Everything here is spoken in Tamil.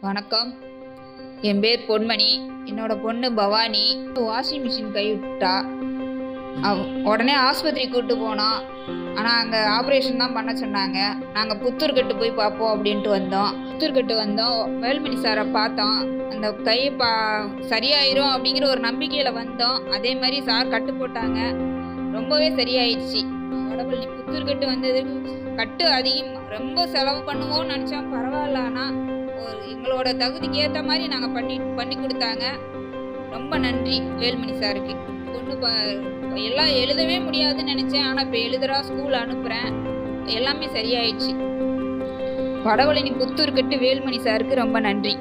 வணக்கம். என் பேர் பொன்மணி. என்னோட பொண்ணு பவானி வாஷிங் மிஷின் கைவிட்டா. உடனே ஆஸ்பத்திரிக்கு கூப்பிட்டு போனோம். ஆனால் அங்கே ஆப்ரேஷன் தான் பண்ண சொன்னாங்க. நாங்கள் புத்தூர்கட்டு போய் பார்ப்போம் அப்படின்ட்டு வந்தோம். புத்தூர்கட்டு வந்தோம். வேல்மணி சாரை பார்த்தோம். அந்த கை சரியாயிரும் அப்படிங்கிற ஒரு நம்பிக்கையில் வந்தோம். அதே மாதிரி சார் கட்டு போட்டாங்க. ரொம்பவே சரியாயிடுச்சு. வடபள்ளி புத்தூர்கட்டு வந்ததுக்கு கட்டு அதிகம் ரொம்ப செலவு பண்ணுவோம்னு நினச்சோம். பரவாயில்ல, ஆனால் எங்களோட தகுதிக்கு ஏற்ற மாதிரி நாங்கள் பண்ணி கொடுத்தாங்க. ரொம்ப நன்றி வேல்மணி சாருக்கு. பொண்ணு எல்லாம் எழுதவே முடியாதுன்னு நினச்சேன். ஆனால் இப்போ எழுதுறா, ஸ்கூல் அனுப்புகிறேன். எல்லாமே சரியாயிடுச்சு. வடபழனி புத்தூர்கட்டு வேல்மணி சாருக்கு ரொம்ப நன்றி.